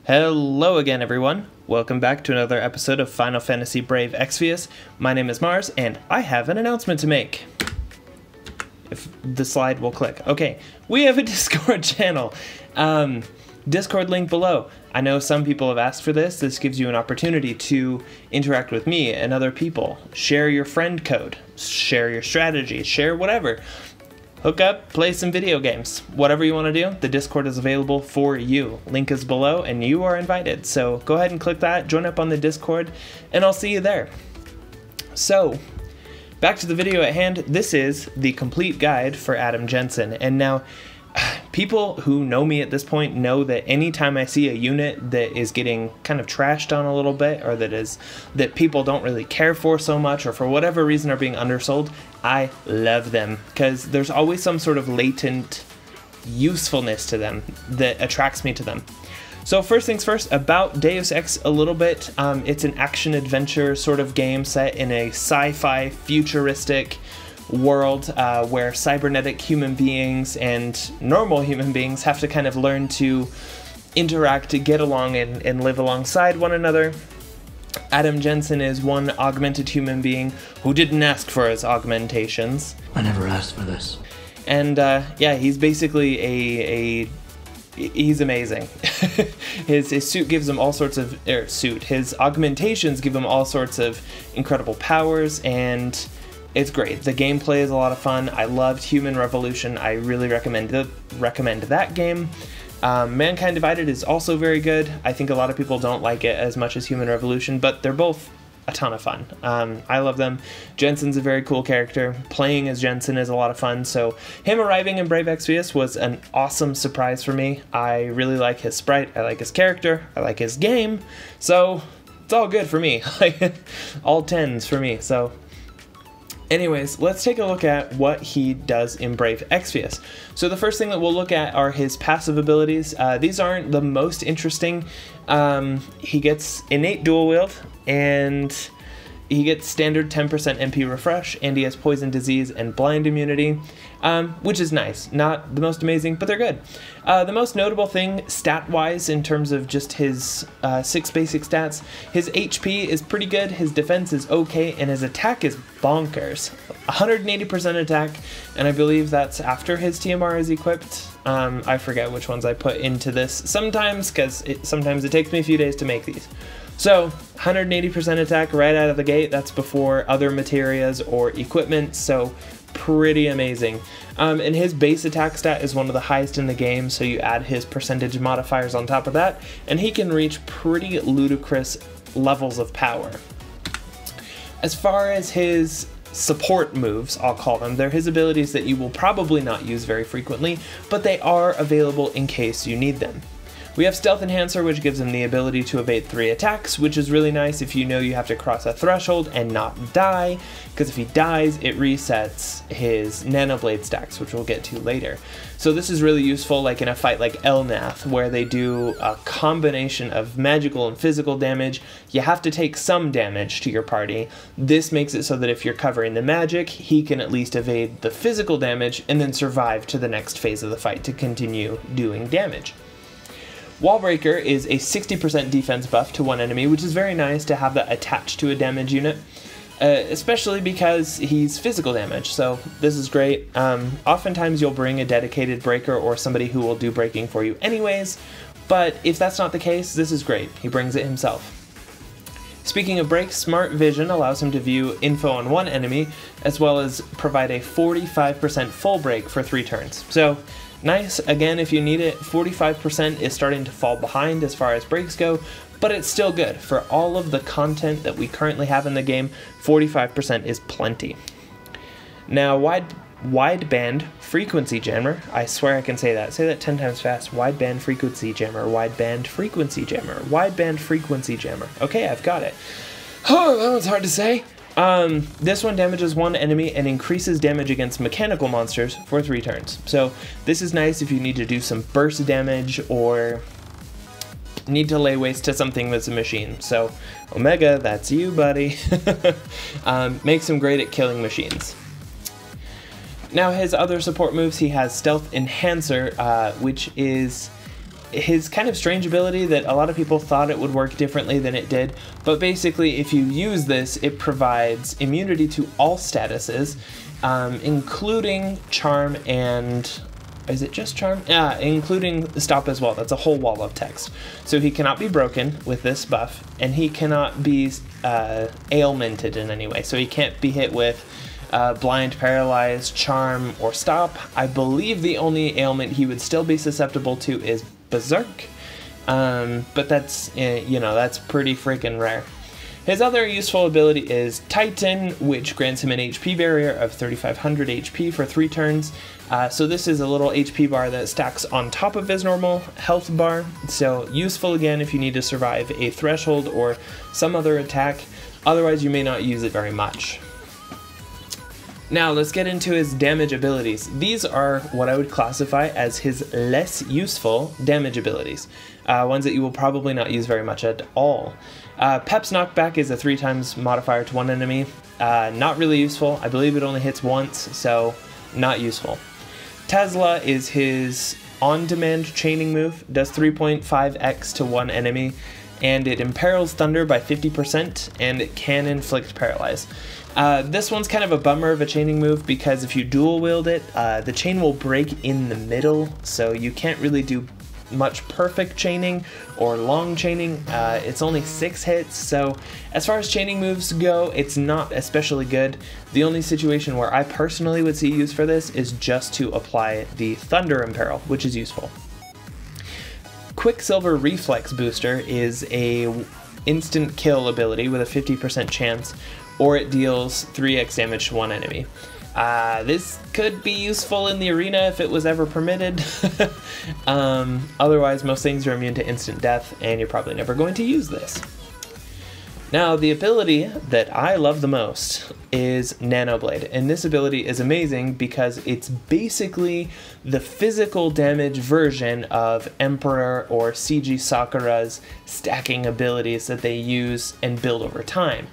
Hello again, everyone. Welcome back to another episode of Final Fantasy Brave Exvius. My name is Mars, and I have an announcement to make. If the slide will click. Okay, we have a Discord channel. Discord link below. I know some people have asked for this. This gives you an opportunity to interact with me and other people. Share your friend code. Share your strategy. Share whatever. Hook up, play some video games. Whatever you want to do, the Discord is available for you. Link is below and you are invited. So go ahead and click that, join up on the Discord, and I'll see you there. So, back to the video at hand. This is the complete guide for Adam Jensen. And now, people who know me at this point know that anytime I see a unit that is getting kind of trashed on a little bit, or that people don't really care for so much, or for whatever reason are being undersold, I love them, because there's always some sort of latent usefulness to them that attracts me to them. So first things first, about Deus Ex a little bit. It's an action-adventure sort of game set in a sci-fi futuristic world where cybernetic human beings and normal human beings have to kind of learn to interact, to get along and live alongside one another. Adam Jensen is one augmented human being who didn't ask for his augmentations. I never asked for this. And yeah, he's basically he's amazing. his suit gives him all sorts of, his augmentations give him all sorts of incredible powers, and it's great. The gameplay is a lot of fun. I loved Human Revolution. I really recommend that game. Mankind Divided is also very good. I think a lot of people don't like it as much as Human Revolution, but they're both a ton of fun. I love them. Jensen's a very cool character. Playing as Jensen is a lot of fun, so him arriving in Brave Exvius was an awesome surprise for me. I really like his sprite, I like his character, I like his game, so it's all good for me. All 10s for me, so anyways, let's take a look at what he does in Brave Exvius. So the first thing that we'll look at are his passive abilities. These aren't the most interesting. He gets innate dual wield, and he gets standard 10% MP refresh, and he has poison, disease, and blind immunity, which is nice. Not the most amazing, but they're good. The most notable thing, stat-wise, in terms of just his 6 basic stats, his HP is pretty good, his defense is okay, and his attack is bonkers. 180% attack, and I believe that's after his TMR is equipped. I forget which ones I put into this sometimes, because sometimes it takes me a few days to make these. So, 180% attack right out of the gate. That's before other materials or equipment, so pretty amazing. And his base attack stat is one of the highest in the game, so you add his percentage modifiers on top of that, and he can reach pretty ludicrous levels of power. As far as his support moves, I'll call them, they're his abilities that you will probably not use very frequently, but they are available in case you need them. We have Stealth Enhancer, which gives him the ability to evade 3 attacks, which is really nice if you know you have to cross a threshold and not die, because if he dies, it resets his nano blade stacks, which we'll get to later. So this is really useful like in a fight like Elnath, where they do a combination of magical and physical damage. You have to take some damage to your party. This makes it so that if you're covering the magic, he can at least evade the physical damage and then survive to the next phase of the fight to continue doing damage. Wallbreaker is a 60% defense buff to one enemy, which is very nice to have that attached to a damage unit, especially because he's physical damage, so this is great. Oftentimes you'll bring a dedicated breaker or somebody who will do breaking for you anyways, but if that's not the case, this is great. He brings it himself. Speaking of breaks, Smart Vision allows him to view info on one enemy, as well as provide a 45% full break for 3 turns. So, nice, again, if you need it. 45% is starting to fall behind as far as breaks go, but it's still good. For all of the content that we currently have in the game, 45% is plenty. Now, wideband frequency jammer, I swear I can say that. Say that 10 times fast. Wideband frequency jammer, wideband frequency jammer, wideband frequency jammer. Okay, I've got it. Oh, that one's hard to say. This one damages one enemy and increases damage against mechanical monsters for 3 turns. So this is nice if you need to do some burst damage or need to lay waste to something that's a machine. So Omega, that's you, buddy. Makes him great at killing machines. Now his other support moves, he has Stealth Enhancer, which is his kind of strange ability that a lot of people thought it would work differently than it did, but basically if you use this, it provides immunity to all statuses, including charm and... is it just charm? Yeah, including stop as well. That's a whole wall of text. So he cannot be broken with this buff, and he cannot be ailmented in any way. So he can't be hit with blind, paralyzed, charm, or stop. I believe the only ailment he would still be susceptible to is berserk, but that's, you know, that's pretty freaking rare. His other useful ability is Titan, which grants him an HP barrier of 3,500 HP for 3 turns. So this is a little HP bar that stacks on top of his normal health bar. So useful again if you need to survive a threshold or some other attack. Otherwise you may not use it very much. Now let's get into his damage abilities. These are what I would classify as his less useful damage abilities. Ones that you will probably not use very much at all. Pep's knockback is a 3 times modifier to one enemy. Not really useful. I believe it only hits once, so not useful. Tesla is his on-demand chaining move. Does 3.5x to one enemy, and it imperils thunder by 50%, and it can inflict paralyze. This one's kind of a bummer of a chaining move because if you dual wield it, the chain will break in the middle, so you can't really do much perfect chaining or long chaining. It's only 6 hits, so as far as chaining moves go, it's not especially good. The only situation where I personally would see use for this is just to apply the Thunder Imperil, which is useful. Quicksilver Reflex Booster is a instant kill ability with a 50% chance, or it deals 3x damage to one enemy. This could be useful in the arena if it was ever permitted. Otherwise, most things are immune to instant death, and you're probably never going to use this. Now, the ability that I love the most is Nano Blade, and this ability is amazing because it's basically the physical damage version of Emperor or CG Sakura's stacking abilities that they use and build over time.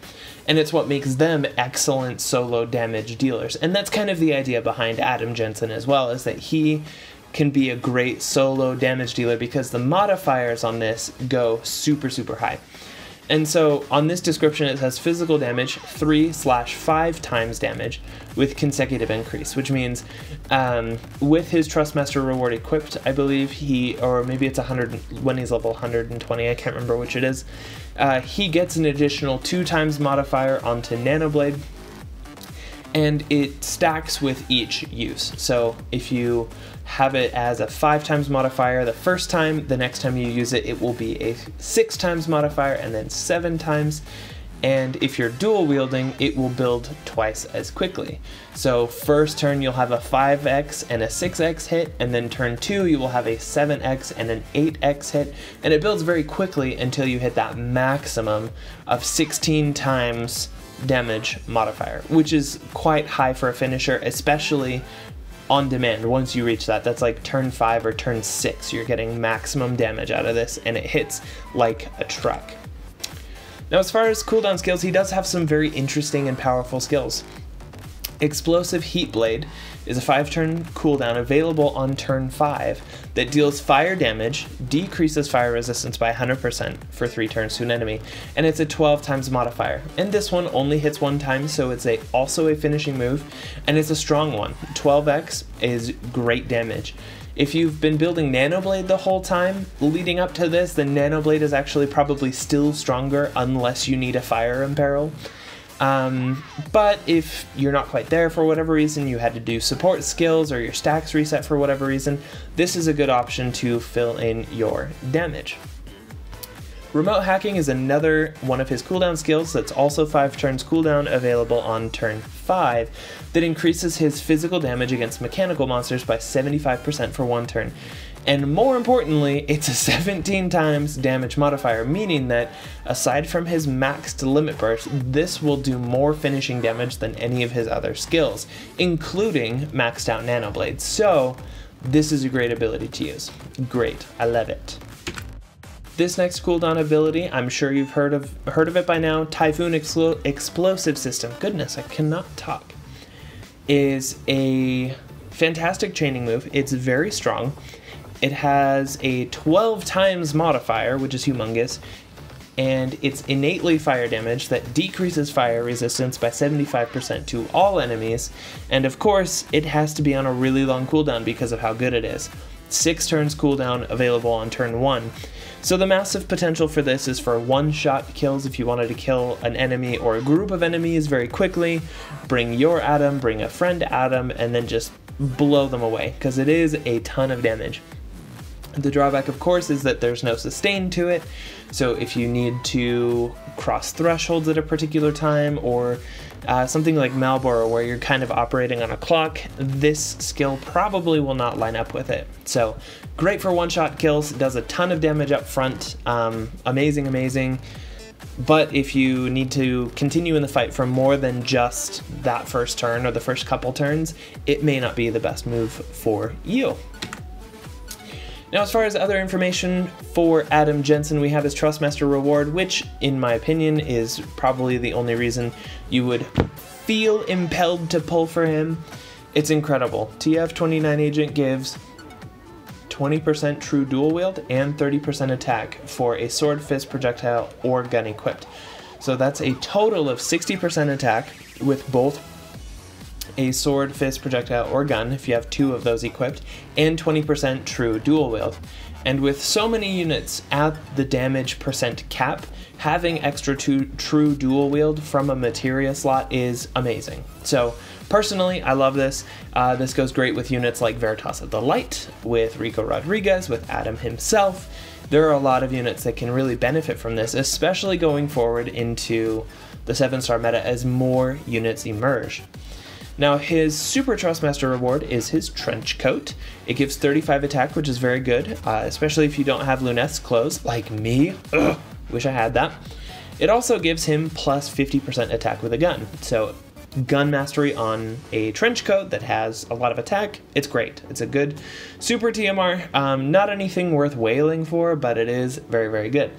And it's what makes them excellent solo damage dealers. And that's kind of the idea behind Adam Jensen as well, is that he can be a great solo damage dealer because the modifiers on this go super, super high. And so on this description it says physical damage 3/5 times damage with consecutive increase, which means with his Trustmaster reward equipped, I believe or maybe it's 100 when he's level 120, I can't remember which it is, he gets an additional 2 times modifier onto Nano Blade, and it stacks with each use. So if you have it as a 5 times modifier the first time, the next time you use it, it will be a 6 times modifier and then 7 times. And if you're dual wielding, it will build twice as quickly. So first turn you'll have a 5x and a 6x hit, and then turn 2 you will have a 7x and an 8x hit, and it builds very quickly until you hit that maximum of 16 times damage modifier, which is quite high for a finisher, especially on demand. Once you reach that, that's like turn 5 or turn 6, you're getting maximum damage out of this, and it hits like a truck. Now, as far as cooldown skills, he does have some very interesting and powerful skills. Explosive Heat Blade is a 5-turn cooldown available on turn 5 that deals fire damage, decreases fire resistance by 100% for 3 turns to an enemy, and it's a 12 times modifier. And this one only hits 1 time, so it's also a finishing move, and it's a strong one. 12x is great damage. If you've been building Nano Blade the whole time leading up to this, then Nano Blade is actually probably still stronger unless you need a Fire Imperil. But if you're not quite there for whatever reason, you had to do support skills or your stacks reset for whatever reason, this is a good option to fill in your damage. Remote Hacking is another one of his cooldown skills that's also 5 turns cooldown, available on turn 5, that increases his physical damage against mechanical monsters by 75% for 1 turn. And more importantly, it's a 17 times damage modifier, meaning that aside from his maxed limit burst, this will do more finishing damage than any of his other skills, including maxed out Nano Blade. So this is a great ability to use. Great, I love it. This next cooldown ability, I'm sure you've heard of it by now, Typhoon Explosive System, goodness, I cannot talk, is a fantastic chaining move. It's very strong. It has a 12 times modifier, which is humongous, and it's innately fire damage that decreases fire resistance by 75% to all enemies, and of course, it has to be on a really long cooldown because of how good it is. 6 turns cooldown available on turn 1. So the massive potential for this is for one-shot kills if you wanted to kill an enemy or a group of enemies very quickly, bring your Adam, bring a friend Adam, and then just blow them away, because it is a ton of damage. The drawback, of course, is that there's no sustain to it, so if you need to cross thresholds at a particular time, or something like Malboro where you're kind of operating on a clock, this skill probably will not line up with it. So great for one-shot kills, does a ton of damage up front, amazing, amazing. But if you need to continue in the fight for more than just that first turn or the first couple turns, it may not be the best move for you. Now, as far as other information for Adam Jensen, we have his Trustmaster reward, which, in my opinion, is probably the only reason you would feel impelled to pull for him. It's incredible. TF-29 Agent gives 20% true dual wield and 30% attack for a sword, fist, projectile, or gun equipped. So that's a total of 60% attack with both a sword, fist, projectile, or gun, if you have 2 of those equipped, and 20% true dual wield. And with so many units at the damage percent cap, having extra true dual wield from a materia slot is amazing. So personally, I love this. This goes great with units like Veritas of the Light, with Rico Rodriguez, with Adam himself. There are a lot of units that can really benefit from this, especially going forward into the 7-star meta as more units emerge. Now, his Super Trustmaster reward is his Trench Coat. It gives 35 attack, which is very good, especially if you don't have Luneth's clothes, like me. Ugh, wish I had that. It also gives him plus 50% attack with a gun. So, gun mastery on a trench coat that has a lot of attack, it's great. It's a good Super TMR. Not anything worth wailing for, but it is very, very good.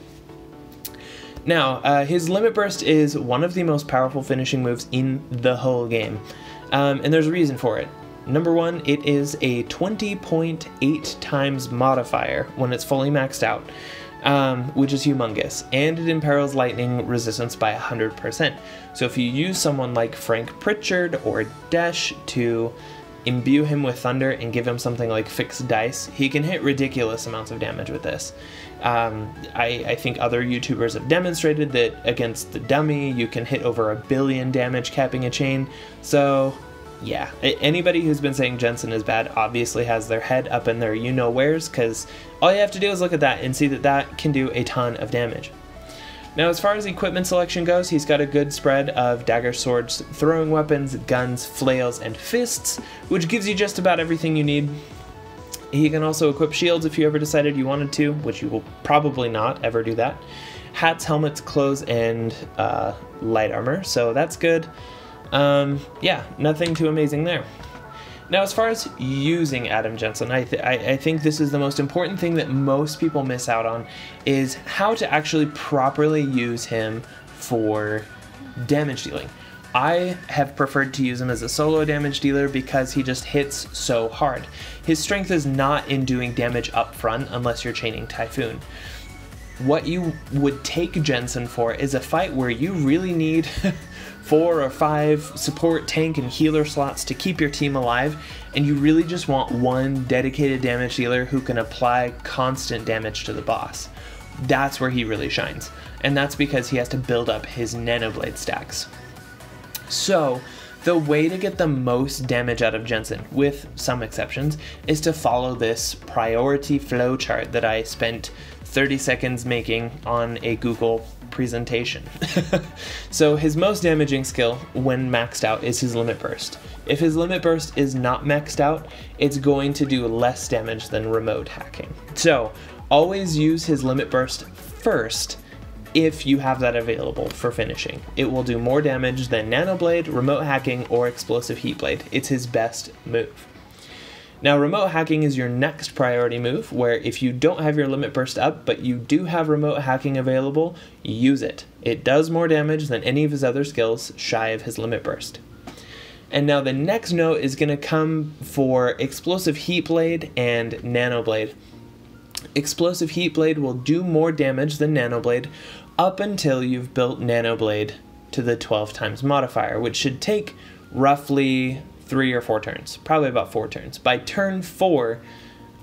Now, his Limit Burst is one of the most powerful finishing moves in the whole game. And there's a reason for it. Number 1, it is a 20.8 times modifier when it's fully maxed out, which is humongous, and it imperils lightning resistance by 100%. So if you use someone like Frank Pritchard or Desh to imbue him with thunder and give him something like fixed dice, he can hit ridiculous amounts of damage with this. I think other YouTubers have demonstrated that against the dummy you can hit over 1 billion damage capping a chain. So yeah, anybody who's been saying Jensen is bad obviously has their head up in their you-know-wheres, because all you have to do is look at that and see that that can do a ton of damage. Now, as far as equipment selection goes, he's got a good spread of daggers, swords, throwing weapons, guns, flails, and fists, which gives you just about everything you need. He can also equip shields if you ever decided you wanted to, which you will probably not ever do that. Hats, helmets, clothes, and light armor, so that's good. Yeah, nothing too amazing there. Now, as far as using Adam Jensen, I think this is the most important thing that most people miss out on, is how to actually properly use him for damage dealing. I have preferred to use him as a solo damage dealer because he just hits so hard. His strength is not in doing damage up front unless you're chaining Typhoon. What you would take Jensen for is a fight where you really need 4 or 5 support, tank, and healer slots to keep your team alive, and you really just want one dedicated damage dealer who can apply constant damage to the boss. That's where he really shines, and that's because he has to build up his nanoblade stacks. So, the way to get the most damage out of Jensen, with some exceptions, is to follow this priority flow chart that I spent 30 seconds making on a Google presentation. So his most damaging skill when maxed out is his Limit Burst. If his Limit Burst is not maxed out, it's going to do less damage than remote hacking. So always use his Limit Burst first if you have that available for finishing. It will do more damage than Nano Blade, remote hacking, or explosive heat blade. It's his best move. Now, remote hacking is your next priority move, where if you don't have your Limit Burst up, but you do have remote hacking available, use it. It does more damage than any of his other skills, shy of his Limit Burst. And now the next note is going to come for Explosive Heat Blade and Nano Blade. Explosive Heat Blade will do more damage than Nano Blade up until you've built Nano Blade to the 12 times modifier, which should take roughly 3 or 4 turns, probably about 4 turns. By turn 4,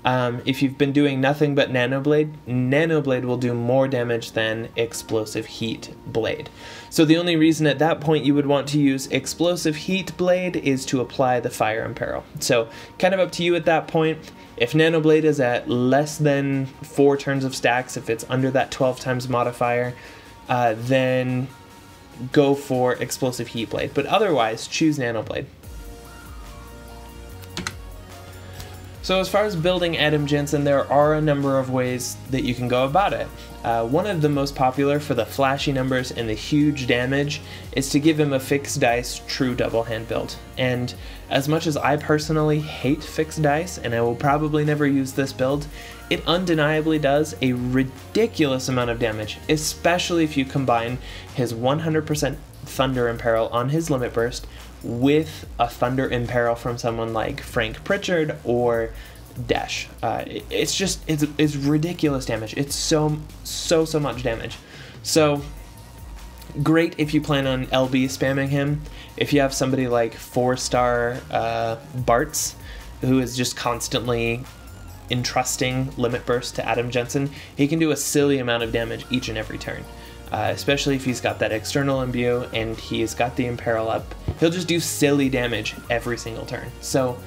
if you've been doing nothing but Nano Blade will do more damage than Explosive Heat Blade. So the only reason at that point you would want to use Explosive Heat Blade is to apply the Fire Imperil. So kind of up to you at that point. If Nano Blade is at less than 4 turns of stacks, if it's under that 12 times modifier, then go for Explosive Heat Blade. But otherwise, choose Nano Blade. So as far as building Adam Jensen, there are a number of ways that you can go about it. One of the most popular for the flashy numbers and the huge damage is to give him a fixed dice true double hand build. And as much as I personally hate fixed dice, and I will probably never use this build, it undeniably does a ridiculous amount of damage, especially if you combine his 100% Thunder Imperil on his Limit Burst with a Thunder Imperil from someone like Frank Pritchard or Dash. It's ridiculous damage. It's so much damage. So great if you plan on LB spamming him. If you have somebody like 4-star Bartz, who is just constantly entrusting Limit Burst to Adam Jensen, he can do a silly amount of damage each and every turn. Especially if he's got that external imbue and he's got the Imperil up. He'll just do silly damage every single turn. So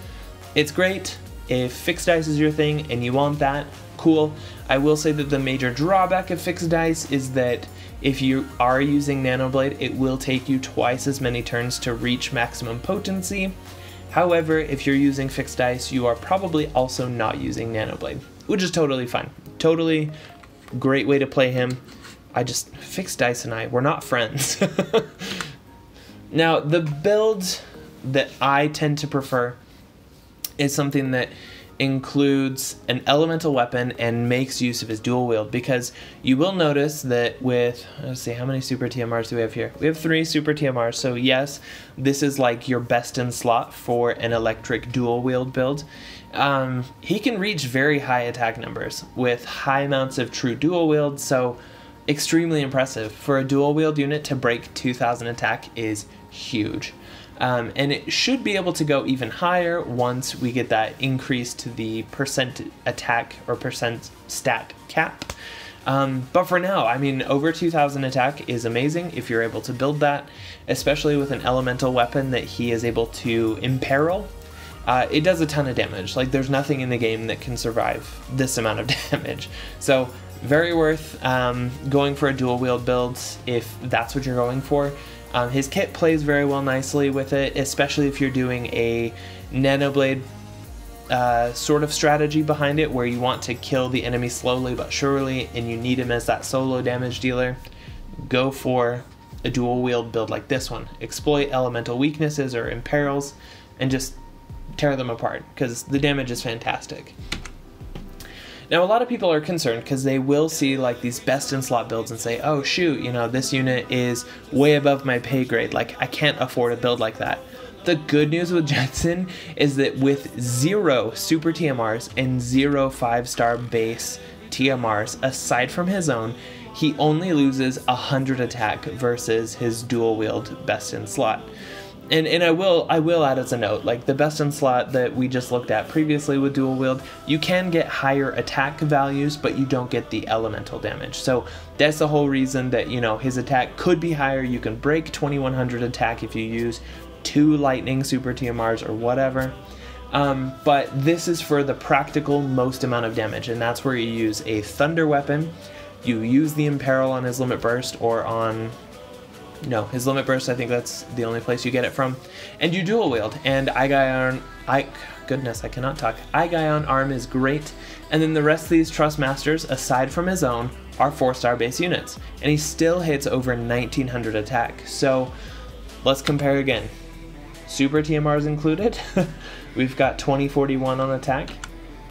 it's great. If fixed dice is your thing and you want that, cool. I will say that the major drawback of fixed dice is that if you are using Nano Blade, it will take you twice as many turns to reach maximum potency. However, if you're using fixed dice, you are probably also not using Nano Blade, which is totally fine. Totally great way to play him. Fixed dice and we're not friends. Now, the build that I tend to prefer is something that includes an elemental weapon and makes use of his dual wield, because you will notice that with, let's see, how many super TMRs do we have here? We have 3 super TMRs, so yes, this is like your best in slot for an electric dual wield build. He can reach very high attack numbers with high amounts of true dual wield, so extremely impressive. For a dual wield unit to break 2000 attack is huge. And it should be able to go even higher once we get that increase to the percent attack or percent stat cap. But for now, I mean, over 2000 attack is amazing if you're able to build that, especially with an elemental weapon that he is able to imperil. It does a ton of damage. Like, there's nothing in the game that can survive this amount of damage. So very worth going for a dual wield build if that's what you're going for. His kit plays very well nicely with it, especially if you're doing a Nano Blade sort of strategy behind it, where you want to kill the enemy slowly but surely and you need him as that solo damage dealer. Go for a dual wield build like this one. Exploit elemental weaknesses or imperils and just tear them apart, because the damage is fantastic. Now, a lot of people are concerned because they will see like these best in slot builds and say, oh shoot, you know, this unit is way above my pay grade, like I can't afford a build like that. The good news with Jensen is that with 0 super TMRs and 0 5-star base TMRs aside from his own, he only loses 100 attack versus his dual wield best in slot. And I will add as a note, like the best in slot that we just looked at previously with dual wield, you can get higher attack values, but you don't get the elemental damage. So that's the whole reason that, you know, his attack could be higher. You can break 2100 attack if you use 2 lightning super TMRs or whatever. But this is for the practical most amount of damage, and that's where you use a thunder weapon. You use the imperil on his limit burst or on... No, his limit burst, I think that's the only place you get it from. And you dual wield, and goodness, I cannot talk. Igaion Arm is great, and then the rest of these Trust Masters, aside from his own, are 4-star base units. And he still hits over 1900 attack. So, let's compare again. Super TMRs included, we've got 2041 on attack,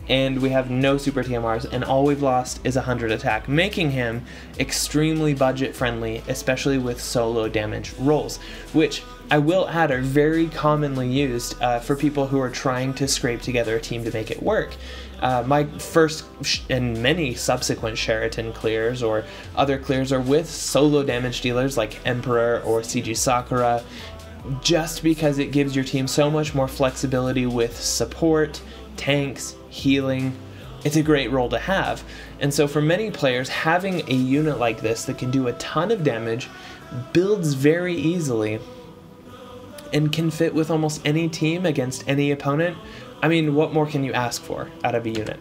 and we have no super TMRs, and all we've lost is 100 attack, making him extremely budget friendly, especially with solo damage rolls, which I will add are very commonly used for people who are trying to scrape together a team to make it work. My first and many subsequent Sheraton clears or other clears are with solo damage dealers like Emperor or CG Sakura, just because it gives your team so much more flexibility with support, tanks, healing. It's a great role to have. And so for many players, having a unit like this that can do a ton of damage builds very easily and can fit with almost any team against any opponent. I mean, what more can you ask for out of a unit?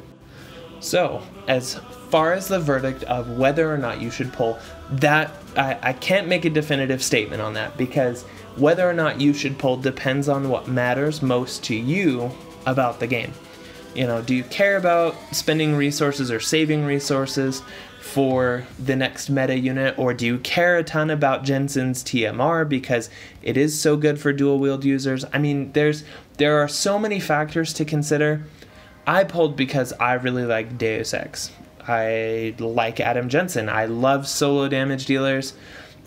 So, as far as the verdict of whether or not you should pull, that I can't make a definitive statement on that, because whether or not you should pull depends on what matters most to you about the game. You know, do you care about spending resources or saving resources for the next meta unit, or do you care a ton about Jensen's TMR because it is so good for dual wield users? I mean, there are so many factors to consider. I pulled because I really like Deus Ex. I like Adam Jensen. I love solo damage dealers.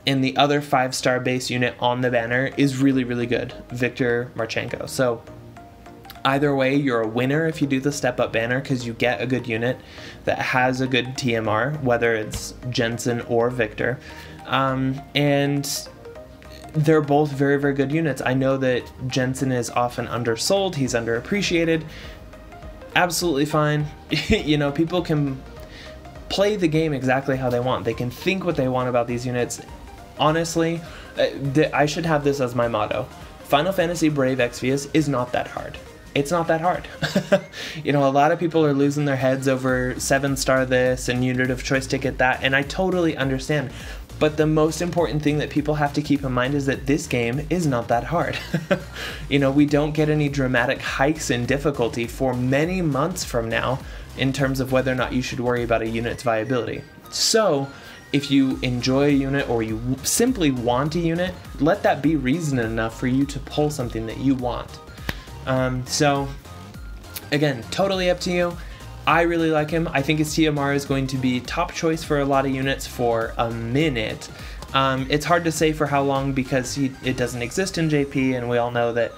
And the other 5-star base unit on the banner is really, really good, Victor Marchenko. So either way, you're a winner if you do the step up banner, because you get a good unit that has a good TMR, whether it's Jensen or Victor. And they're both very, very good units. I know that Jensen is often undersold, he's underappreciated. Absolutely fine. You know, people can play the game exactly how they want. They can think what they want about these units. Honestly, I should have this as my motto. Final Fantasy Brave Exvius is not that hard. It's not that hard. You know, a lot of people are losing their heads over 7-star this and unit of choice ticket that, and I totally understand. But the most important thing that people have to keep in mind is that this game is not that hard. You know, we don't get any dramatic hikes in difficulty for many months from now in terms of whether or not you should worry about a unit's viability. So, if you enjoy a unit or you simply want a unit, let that be reason enough for you to pull something that you want. So, again, totally up to you. I really like him. I think his TMR is going to be top choice for a lot of units for a minute. It's hard to say for how long because it doesn't exist in JP, and we all know that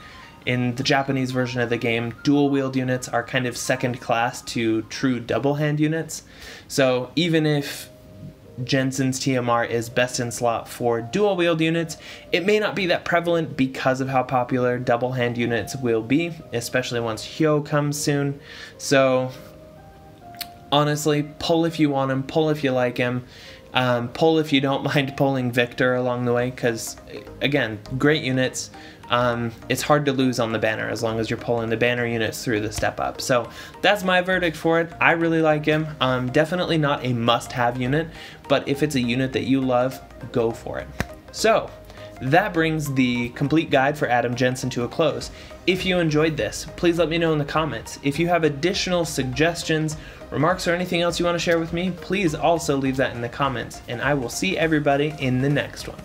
in the Japanese version of the game, dual wield units are kind of second class to true double hand units. So even if Jensen's TMR is best in slot for dual wield units, it may not be that prevalent because of how popular double hand units will be, especially once Hyo comes soon. So honestly, pull if you want him, pull if you like him, pull if you don't mind pulling Victor along the way, because again, great units. It's hard to lose on the banner as long as you're pulling the banner units through the step up. So that's my verdict for it. I really like him. Definitely not a must-have unit, but if it's a unit that you love, go for it. So that brings the complete guide for Adam Jensen to a close. If you enjoyed this, please let me know in the comments. If you have additional suggestions, remarks, or anything else you want to share with me, please also leave that in the comments, and I will see everybody in the next one.